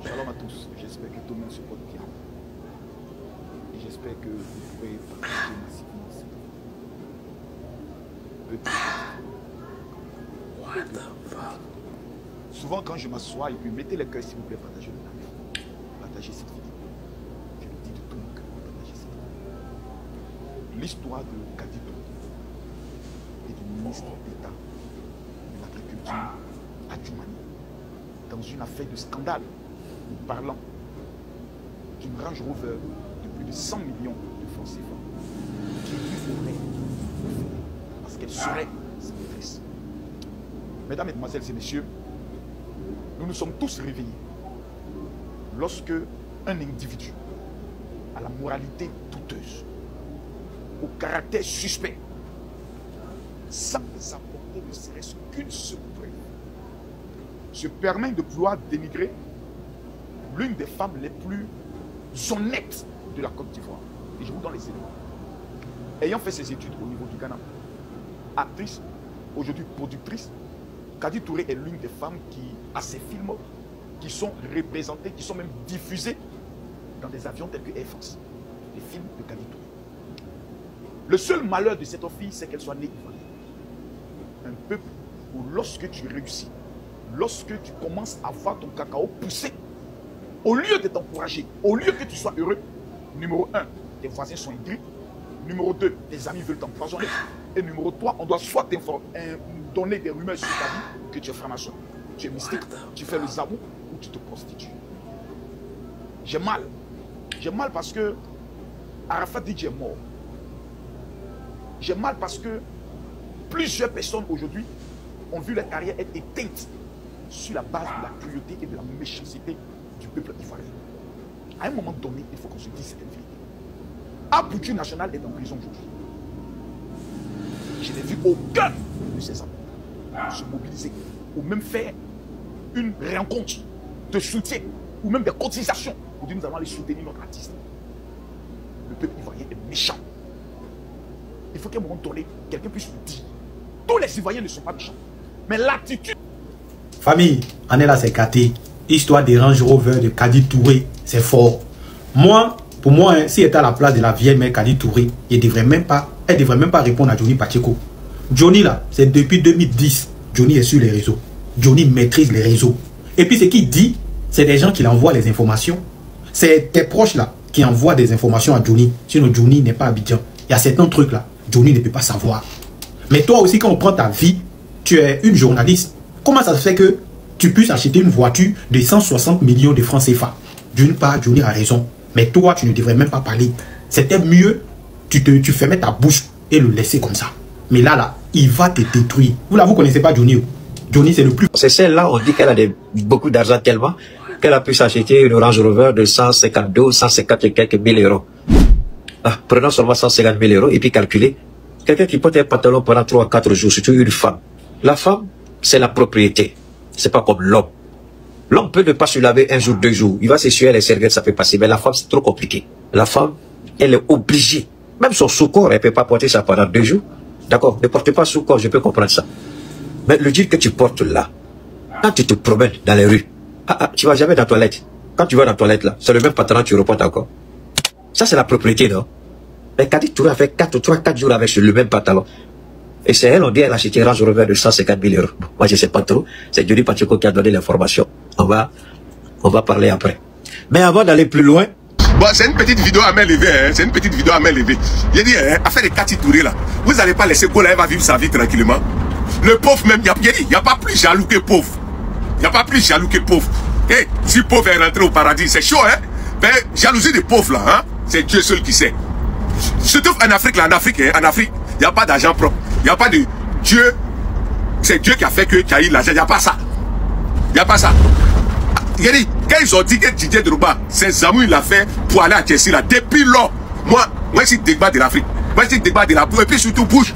Shalom à tous, j'espère que tout le monde se porte bien. Et j'espère que vous pourrez partager massivement cette vidéo. Souvent quand je m'assois et puis mettez le cœur s'il vous plaît, partagez le live. Partagez cette vidéo. Je le dis de tout mon cœur, partagez cette vidéo. L'histoire de Kadito et du ministre d'État de l'agriculture à Djoumani dans une affaire de scandale parlant d'une Range Rover de plus de 100 millions de francs CFA qui lui aurait parce qu'elle serait sa maîtresse. Mesdames, Mesdemoiselles et Messieurs, nous nous sommes tous réveillés lorsque un individu à la moralité douteuse, au caractère suspect, sans apporter ne serait-ce qu'une seule preuve, se permet de vouloir dénigrer l'une des femmes les plus honnêtes de la Côte d'Ivoire. Et je vous donne les éléments. Ayant fait ses études au niveau du Ghana, actrice, aujourd'hui productrice, Kadi Touré est l'une des femmes qui a ses films qui sont représentés, qui sont même diffusés dans des avions tels que Air France. Les films de Kadi Touré. Le seul malheur de cette fille, c'est qu'elle soit née ivoirienne. Un peuple où lorsque tu réussis, lorsque tu commences à voir ton cacao pousser, au lieu de t'encourager, au lieu que tu sois heureux, numéro 1, tes voisins sont aigris. Numéro 2, tes amis veulent t'empoisonner. Et numéro 3, on doit soit donner des rumeurs sur ta vie que tu es franc-maçon, tu es mystique, tu fais le zabou ou tu te prostitues. J'ai mal. J'ai mal parce que Arafat Dj est mort. J'ai mal parce que plusieurs personnes aujourd'hui ont vu leur carrière être éteinte sur la base de la cruauté et de la méchanceté du peuple ivoirien. À un moment donné, il faut qu'on se dise cette vérité. Aboutu National est en prison aujourd'hui. Je n'ai vu aucun de ces hommes se mobiliser ou même faire une rencontre de soutien ou même des cotisations pour dire nous allons aller soutenir notre artiste. Le peuple ivoirien est méchant. Il faut qu'à un moment donné, quelqu'un puisse nous dire. Tous les Ivoiriens ne sont pas méchants. Mais l'attitude... Famille, on est là, c'est Kati. Histoire des Range Rover de Kadi Touré, c'est fort. Moi, pour moi, hein, si elle était à la place de la vieille mère Kadi Touré, elle ne devrait même pas répondre à Johnny Pacheco. Johnny là, c'est depuis 2010, Johnny est sur les réseaux. Johnny maîtrise les réseaux. Et puis ce qu'il dit, c'est des gens qui l'envoient les informations. C'est tes proches là qui envoient des informations à Johnny. Sinon Johnny n'est pas Abidjan. Il y a certains trucs là, Johnny ne peut pas savoir. Mais toi aussi, quand on prend ta vie, tu es une journaliste. Comment ça se fait que tu puisses acheter une voiture de 160 millions de francs CFA? D'une part, Johnny a raison. Mais toi, tu ne devrais même pas parler. C'était mieux, tu fermais ta bouche et le laisser comme ça. Mais là, il va te détruire. Vous ne connaissez pas Johnny. Johnny, c'est le plus... C'est celle-là, on dit qu'elle a beaucoup d'argent tellement qu'elle a pu s'acheter une Range Rover de 152, 150 et quelques mille euros. Ah, prenons seulement 150 000 euros et puis calculez. Quelqu'un qui porte un pantalon pendant 3 à 4 jours, surtout une femme. La femme, c'est la propriété. C'est pas comme l'homme. L'homme peut ne pas se laver un jour, 2 jours. Il va s'essuyer les serviettes, ça peut passer. Mais la femme, c'est trop compliqué. La femme, elle est obligée. Même son sous-corps, elle ne peut pas porter ça pendant 2 jours. D'accord, ne portez pas sous-corps, je peux comprendre ça. Mais le jean que tu portes là, quand tu te promènes dans les rues, tu vas jamais dans la toilette. Quand tu vas dans la toilette là, c'est le même pantalon que tu reportes encore. Ça, c'est la propriété, non? Mais Kadi Touré a fait 4 jours avec le même pantalon. Et c'est elle, on dit, elle a acheté un Range Rover de 150 000 euros. Moi, je ne sais pas trop. C'est Johnny Pacheco qui a donné l'information. On va parler après. Mais avant d'aller plus loin... Bon, c'est une petite vidéo à main levée, hein. C'est une petite vidéo à main levée. J'ai dit, hein, affaire de Kadi Touré, là. Vous n'allez pas laisser Gola, elle va vivre sa vie tranquillement. Le pauvre même, il n'y a pas plus jaloux que pauvre. Il n'y a pas plus jaloux que pauvre. Et si pauvre est rentré au paradis, c'est chaud, hein. Mais jalousie des pauvres, là, hein. C'est Dieu seul qui sait. Surtout en Afrique, là, en Afrique, il n'y a pas d'argent propre. Il n'y a pas de Dieu. C'est Dieu qui a fait que tu as eu l'argent. Il n'y a pas ça. Il n'y a pas ça. Quand ils ont dit que Didier Drogba, ses amours, il l'a fait pour aller à Chelsea, là, depuis lors, moi, je suis débat de l'Afrique. Moi, je suis débat de la boue. Et puis surtout, bouge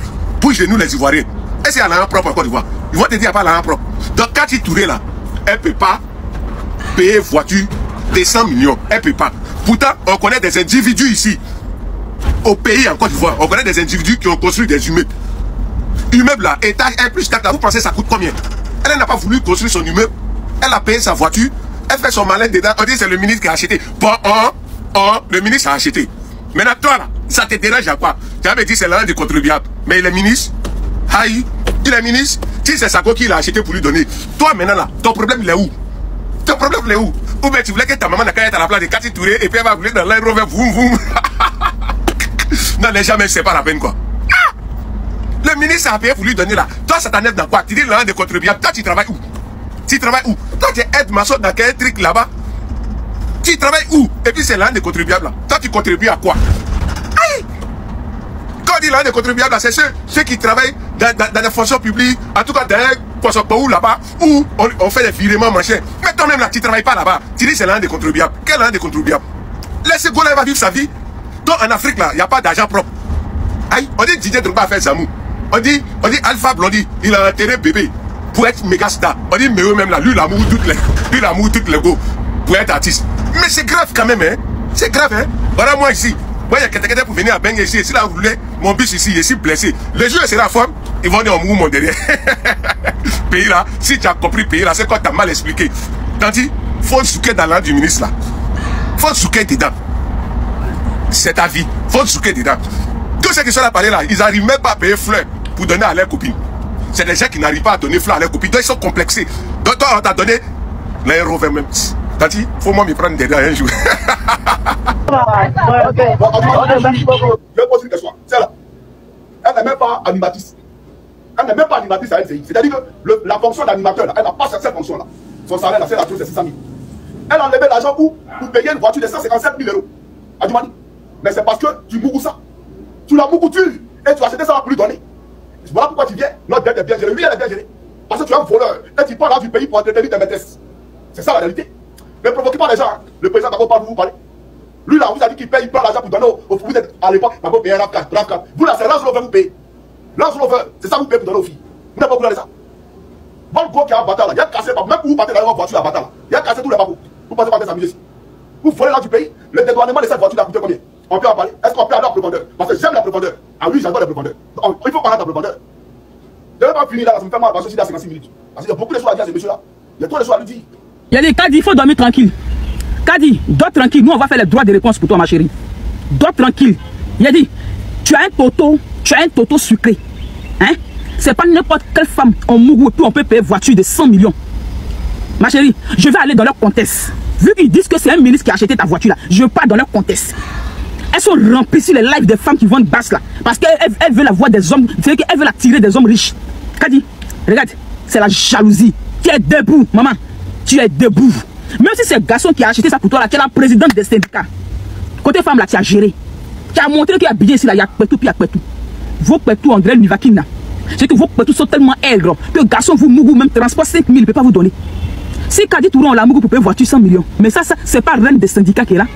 de nous, les Ivoiriens. Est-ce qu'il y a l'argent propre en Côte d'Ivoire? Ils vont te dire qu'il n'y a pas l'argent propre. Donc, quand tu tournes là, elle ne peut pas payer voiture des 100 millions. Elle ne peut pas. Pourtant, on connaît des individus ici. Au pays en Côte d'Ivoire, on connaît des individus qui ont construit des immeubles. Immeuble là, étage 1 plus 4 là, vous pensez ça coûte combien? Elle n'a pas voulu construire son immeuble. Elle a payé sa voiture Elle fait son malin dedans. On dit c'est le ministre qui a acheté. Bon, le ministre a acheté. Maintenant, toi là, ça te dérange à quoi? Tu avais dit c'est l'argent du contribuable. Mais il est ministre. Aïe, il est ministre. Si c'est Sako qui l'a acheté pour lui donner. Toi maintenant là, ton problème il est où? Ton problème il est où? Ou bien tu voulais que ta maman n'a qu'à être à la place de Cathy Touré et puis elle va rouler dans l'air Rover, voum voum. Non, les jamais, c'est pas la peine quoi. Ah! Le ministre a payé pour lui donner là. Toi, ça t'enlève dans quoi? Tu dis l'argent des contribuables. Toi, tu travailles où? Tu travailles où? Toi, tu aides ma soeur dans quel truc là-bas? Tu travailles où? Et puis c'est l'argent des contribuables là. Toi, tu contribues à quoi? Aïe! Quand on dit l'argent des contribuables là, c'est ceux qui travaillent dans les fonctions publiques, en tout cas dans un poisson là-bas, où on fait des virements, machin. Mais toi-même là, tu travailles pas là-bas. Tu dis c'est l'argent des contribuables. Quel argent des contribuables? Laissez Gola va vivre sa vie. Donc en Afrique là, il n'y a pas d'argent propre. Aïe, on dit Didier Drogba a fait Zamou. On dit Alpha Blondy, il a enterré bébé pour être méga star. On dit mais eux-mêmes là, lui il a mouru toutes les go pour être artiste. Mais c'est grave quand même, hein. C'est grave, hein. Voilà moi ici. Moi il y a quelqu'un pour venir à Bengue ici. Ici là, vous voulez mon bus ici, je suis blessé. Les jours c'est la forme, ils vont dire on mourut mon derrière. Pays là, si tu as compris pays là, c'est quand tu as mal expliqué. Tandis, faut souquer dans l'âme du ministre là. Faut souquer dedans. C'est ta vie. Faut souquer dedans. Tous ceux qui sont là parler là, ils n'arrivent même pas à payer fleurs pour donner à leurs copines. C'est des gens qui n'arrivent pas à donner fleurs à leurs copines. Donc ils sont complexés. Donc toi, on t'a donné les Rover même. T'as dit, faut moi me prendre dedans un jour. Je vais poser une question. C'est là. Elle n'est même pas animatrice. Elle n'est même pas animatrice à LCI. C'est-à-dire que la fonction d'animateur, elle n'a pas cette fonction-là. Son salaire, elle a fait la chose de 600 000. Elle a enlevé l'argent pour payer une voiture de 157 000 euros. Adjumani. Mais c'est parce que tu mourus ça. Tu l'as beaucoup tué et tu as acheté ça pour lui donner. Voilà pourquoi tu viens. Notre dette est bien gérée. Lui, elle est bien gérée. Parce que tu es un voleur. Et tu pars là du pays pour entretenir tes maîtresses. C'est ça la réalité. Ne provoquez pas les gens. Le président d'abord pas vous parler. Lui là, vous avez dit qu'il paye, il prend l'argent pour donner au vous êtes à l'époque, il faut payer un RAV4. Vous là, c'est Range Rover vous payez. Range Rover, c'est ça vous payez pour donner aux filles. Vous n'avez pas voulu ça. Votre gros qui a un bâtard là, il a cassé, même pour vous partez dans votre voiture à bâtard là, il a cassé tous les babous. Vous passez par des amis ici. Vous volez là du pays, le dédouanement de cette voiture a coûté combien? On peut en parler. Est-ce qu'on peut avoir la profondeur? Parce que j'aime la profondeur. Ah oui, j'adore la profondeur. Il faut parler de la profondeur. Je ne vais pas finir là, ça me fait mal parce que je suis à 56 minutes. Parce qu'il y a beaucoup de choses à dire à ce monsieur-là. Il y a trop de choses à lui dire. Il y a des Kadi, il faut dormir tranquille. Kadi, dors tranquille. Nous, on va faire les droits de réponse pour toi, ma chérie. Dors tranquille. Il a dit, tu as un toto sucré. Hein? C'est pas n'importe quelle femme en Mougou et puis on peut payer voiture de 100 millions. Ma chérie, je vais aller dans leur contexte. Vu qu'ils disent que c'est un ministre qui a acheté ta voiture là, je pars dans leur contexte. Elles sont remplies sur les lives des femmes qui vendent basse là. Parce qu'elles veulent la voix des hommes, c'est qu'elles veulent attirer des hommes riches. Kadi, regarde, c'est la jalousie. Tu es debout, maman. Tu es debout. Même si c'est le garçon qui a acheté ça pour toi là, qui est la présidente des syndicats. Côté femme là, tu as géré. Tu as montré qu'il y a billet ici là, il y a Pétou, puis il y a Pétou. Vos Pétou, André Nivakina. C'est que vos Pétou sont tellement aigres que le garçon vous Mougou même transport 5 000, il ne peut pas vous donner. Si Kadi Touron l'a Mougou pour payer voiture 100 millions. Mais ça c'est pas reine des syndicats qui est là.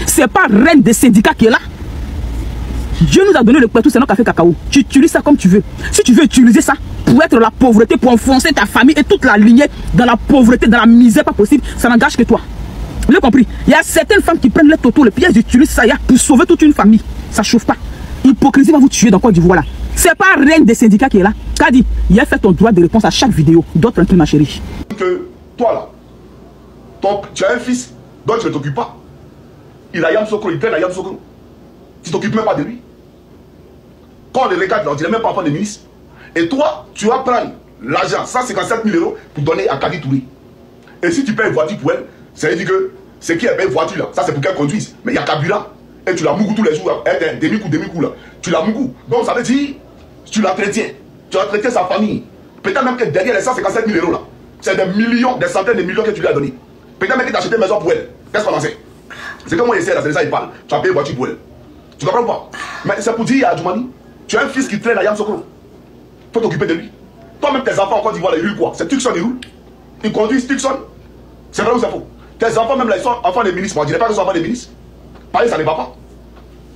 C'est pas reine des syndicats qui est là. Dieu nous a donné le Pétou, c'est notre café cacao. Tu utilises ça comme tu veux. Si tu veux utiliser ça pour être la pauvreté, pour enfoncer ta famille et toute la lignée dans la pauvreté, dans la misère, pas possible, ça n'engage que toi. Vous avez compris? Il y a certaines femmes qui prennent les totos, les pièces, utilisent ça pour sauver toute une famille. Ça chauffe pas. L'hypocrisie va vous tuer dans Côte d'Ivoire là. C'est pas reine des syndicats qui est là. Kadi, il a fait ton droit de réponse à chaque vidéo. Dors tranquille, ma chérie. Que toi là, tu as un fils dont tu ne t'occupes pas. Il a Yam Sokro, il traîne à Yam Sokro. Tu t'occupes même pas de lui. Quand on les regarde, on dirait même pas enfant de ministre. Et toi, tu vas prendre l'argent, 157 000 euros, pour donner à Kadi Touré. Et si tu payes une voiture pour elle, ça veut dire que c'est qui a payé une voiture là, ça c'est pour qu'elle conduise. Mais il y a carburant. Et tu la mougou tous les jours, là. Demi-coup là. Tu la mougou. Donc ça veut dire, tu l'entretiens. Tu entretiens sa famille. Peut-être même que derrière les 157 000 euros là, c'est des millions, des centaines de millions que tu lui as donné. Peut-être même que tu as acheté une maison pour elle. Qu'est-ce qu'on en sait? C'est comme moi j'essaie là, c'est ça il parle. Tu as payé une voiture pour elle. Tu comprends pas? Mais c'est pour dire à Adjumani, tu as un fils qui traîne à Yam Sokro. Faut t'occuper de lui. Toi-même tes enfants en Côte d'Ivoire, ils roulent quoi? C'est Tucson, ils roulent. Ils conduisent Tucson. C'est vrai ou c'est faux? Tes enfants même là, ils sont enfants des ministres. Moi je dirais pas qu'ils sont enfants des ministres. Pareil, ça ne va pas.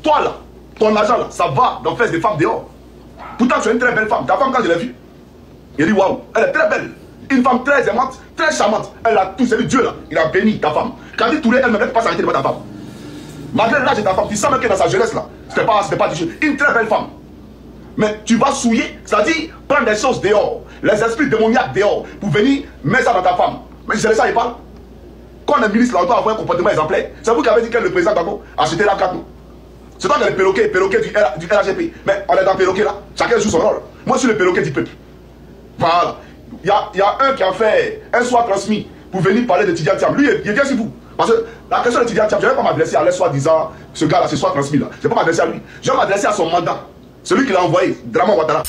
Toi là, ton argent là, ça va dans les fesses des femmes dehors. Pourtant tu es une très belle femme. Ta femme quand je l'ai vue, il dit waouh, elle est très belle. Une femme très aimante, très charmante. Elle a tout, c'est le Dieu là. Il a béni ta femme. Quand il tournait, elle ne peut pas s'arrêter devant ta femme. Malgré l'âge de ta femme, tu sens même que dans sa jeunesse là, c'était pas du jeu. Une très belle femme. Mais tu vas souiller, c'est-à-dire prendre des choses dehors, les esprits démoniaques dehors, pour venir mettre ça dans ta femme. Mais c'est ça il parle. Quand on est ministre, là, on doit avoir un comportement exemplaire. C'est vous qui avez dit que le président Gbagbo a acheté la carte. C'est toi qui es le perroquet du RHGP. Mais on est dans le perroquet là. Chacun joue son rôle. Moi, je suis le perroquet du peuple. Voilà. Il y a un qui a fait un soir transmis pour venir parler de Tidiane Thiam. Lui, il vient sur vous. Parce que la question de Tidiane Thiam, je ne vais pas m'adresser à l'air soi-disant, ce gars-là, ce soir transmis là. Je ne vais pas m'adresser à lui. Je vais m'adresser à son mandat. Celui qui l'a envoyé, Draman Ouattara.